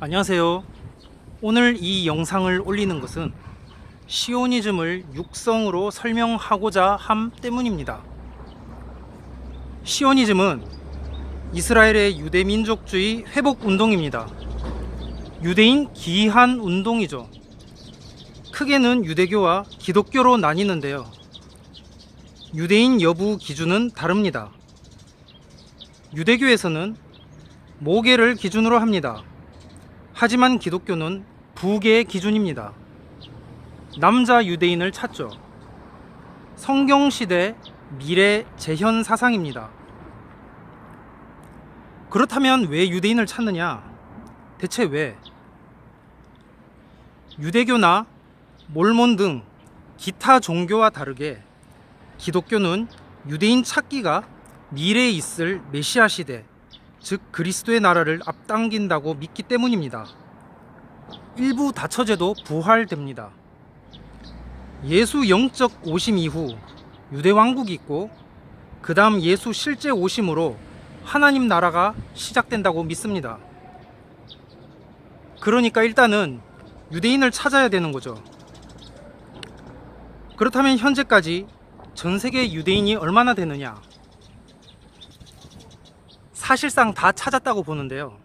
안녕하세요. 오늘 이 영상을 올리는 것은 시오니즘을 육성으로 설명하고자 함 때문입니다. 시오니즘은 이스라엘의 유대민족주의 회복운동입니다. 유대인 기한 운동이죠. 크게는 유대교와 기독교로 나뉘는데요. 유대인 여부 기준은 다릅니다. 유대교에서는 모계를 기준으로 합니다. 하지만 기독교는 부계 기준입니다. 남자 유대인을 찾죠. 성경시대 미래 재현 사상입니다. 그렇다면 왜 유대인을 찾느냐? 대체 왜? 유대교나 몰몬 등 기타 종교와 다르게 기독교는 유대인 찾기가 미래에 있을 메시아 시대, 즉 그리스도의 나라를 앞당긴다고 믿기 때문입니다. 일부 다처제도 부활됩니다. 예수 영적 오심 이후 유대 왕국이 있고 그 다음 예수 실제 오심으로 하나님 나라가 시작된다고 믿습니다. 그러니까 일단은 유대인을 찾아야 되는 거죠. 그렇다면 현재까지 전 세계 유대인이 얼마나 되느냐? 사실상 다 찾았다고 보는데요.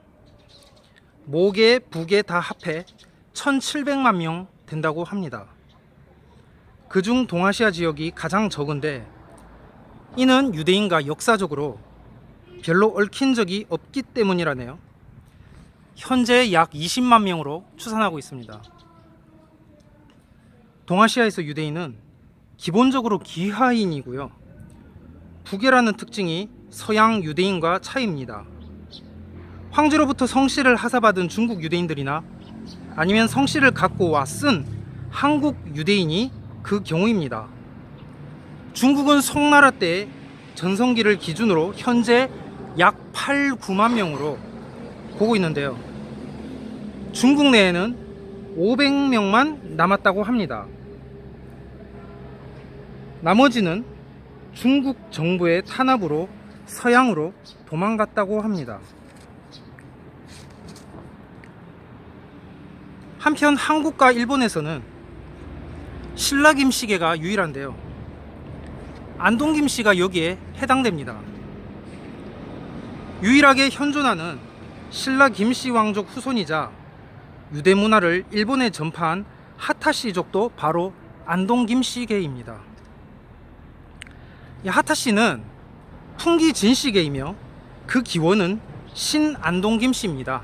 모계, 부계 다 합해 1700만 명 된다고 합니다. 그중 동아시아 지역이 가장 적은데 이는 유대인과 역사적으로 별로 얽힌 적이 없기 때문이라네요. 현재 약 20만 명으로 추산하고 있습니다. 동아시아에서 유대인은 기본적으로 기하인이고요. 부계라는 특징이 서양 유대인과 차이입니다. 황제로부터 성씨를 하사받은 중국 유대인들이나 아니면 성씨를 갖고 와 쓴 한국 유대인이 그 경우입니다. 중국은 송나라 때 전성기를 기준으로 현재 약 8, 9만 명으로 보고 있는데요. 중국 내에는 500명만 남았다고 합니다. 나머지는 중국 정부의 탄압으로 서양으로 도망갔다고 합니다. 한편 한국과 일본에서는 신라 김씨계가 유일한데요. 안동 김씨가 여기에 해당됩니다. 유일하게 현존하는 신라 김씨 왕족 후손이자 유대 문화를 일본에 전파한 하타씨족도 바로 안동 김씨계입니다. 이 하타씨는 풍기 진씨계이며 그 기원은 신안동 김씨입니다.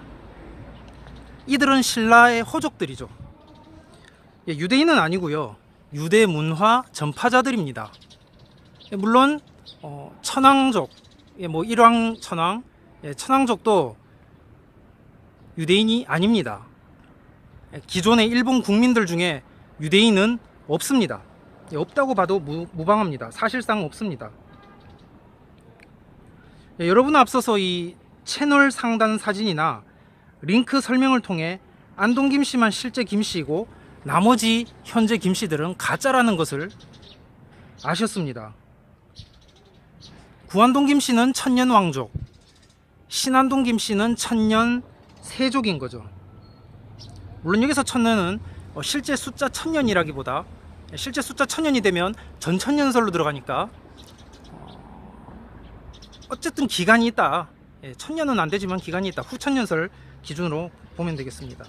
이들은 신라의 호족들이죠. 유대인은 아니고요. 유대 문화 전파자들입니다. 물론 천황족, 일왕 천황, 천황족도 유대인이 아닙니다. 기존의 일본 국민들 중에 유대인은 없습니다. 없다고 봐도 무방합니다. 사실상 없습니다. 여러분은 앞서서 이 채널 상단 사진이나 링크 설명을 통해 안동 김씨만 실제 김씨이고 나머지 현재 김씨들은 가짜라는 것을 아셨습니다. 구안동 김씨는 천년 왕족, 신안동 김씨는 천년 세족인 거죠. 물론 여기서 천년은 실제 숫자 천년이라기보다 실제 숫자 천년이 되면 전천년설로 들어가니까 어쨌든 기간이 있다. 천년은 안 되지만 기간이 있다. 후천년설 기준으로 보면 되겠습니다.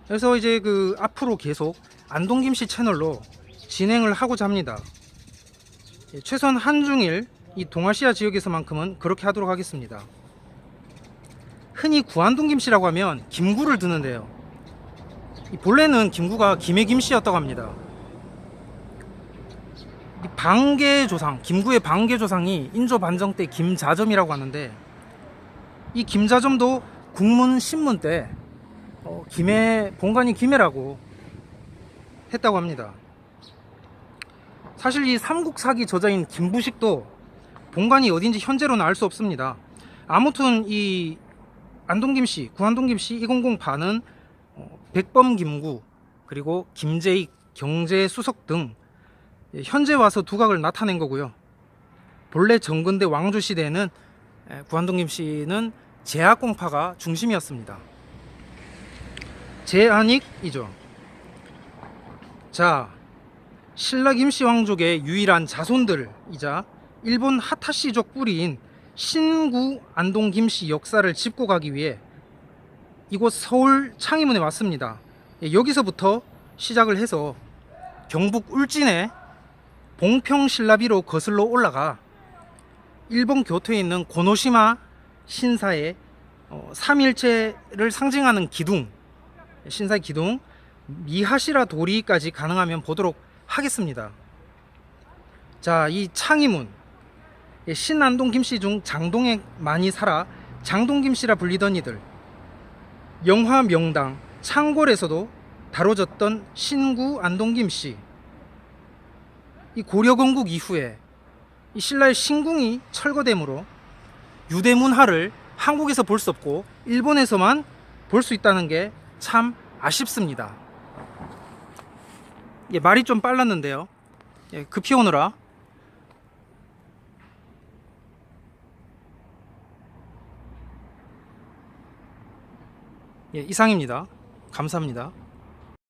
그래서 이제 앞으로 계속 안동 김씨 채널로 진행을 하고자 합니다. 최소한 한중일 이 동아시아 지역에서만큼은 그렇게 하도록 하겠습니다. 흔히 구안동 김씨라고 하면 김구를 드는데요. 본래는 김구가 김해 김씨였다고 합니다. 방계 조상, 김구의 방계 조상이 인조 반정 때 김자점이라고 하는데 이 김자점도 국문 신문 때 김해 본관이 김해라고 했다고 합니다. 사실 이 삼국사기 저자인 김부식도 본관이 어딘지 현재로는 알 수 없습니다. 아무튼 이 안동 김씨, 구안동 김씨 200반은 백범 김구 그리고 김재익 경제수석 등 현재 와서 두각을 나타낸 거고요. 본래 정근대 왕조 시대에는 구안동 김씨는 제약공파가 중심이었습니다. 제한익이죠. 자, 신라 김씨 왕족의 유일한 자손들이자 일본 하타시족 뿌리인 신구 안동 김씨 역사를 짚고 가기 위해 이곳 서울 창의문에 왔습니다. 여기서부터 시작을 해서 경북 울진의 봉평신라비로 거슬러 올라가 일본 교토에 있는 고노시마 신사의 삼일체를 상징하는 기둥, 신사의 기둥 미하시라 도리까지 가능하면 보도록 하겠습니다. 자, 이 창의문, 신안동 김씨 중 장동에 많이 살아 장동 김씨라 불리던 이들, 영화 명당 창궐에서도 다뤄졌던 신구 안동 김씨. 이 고려 건국 이후에 이 신라의 신궁이 철거되므로 유대문화를 한국에서 볼 수 없고 일본에서만 볼 수 있다는 게 참 아쉽습니다. 말이 좀 빨랐는데요. 급히 오느라. 이상입니다. 감사합니다.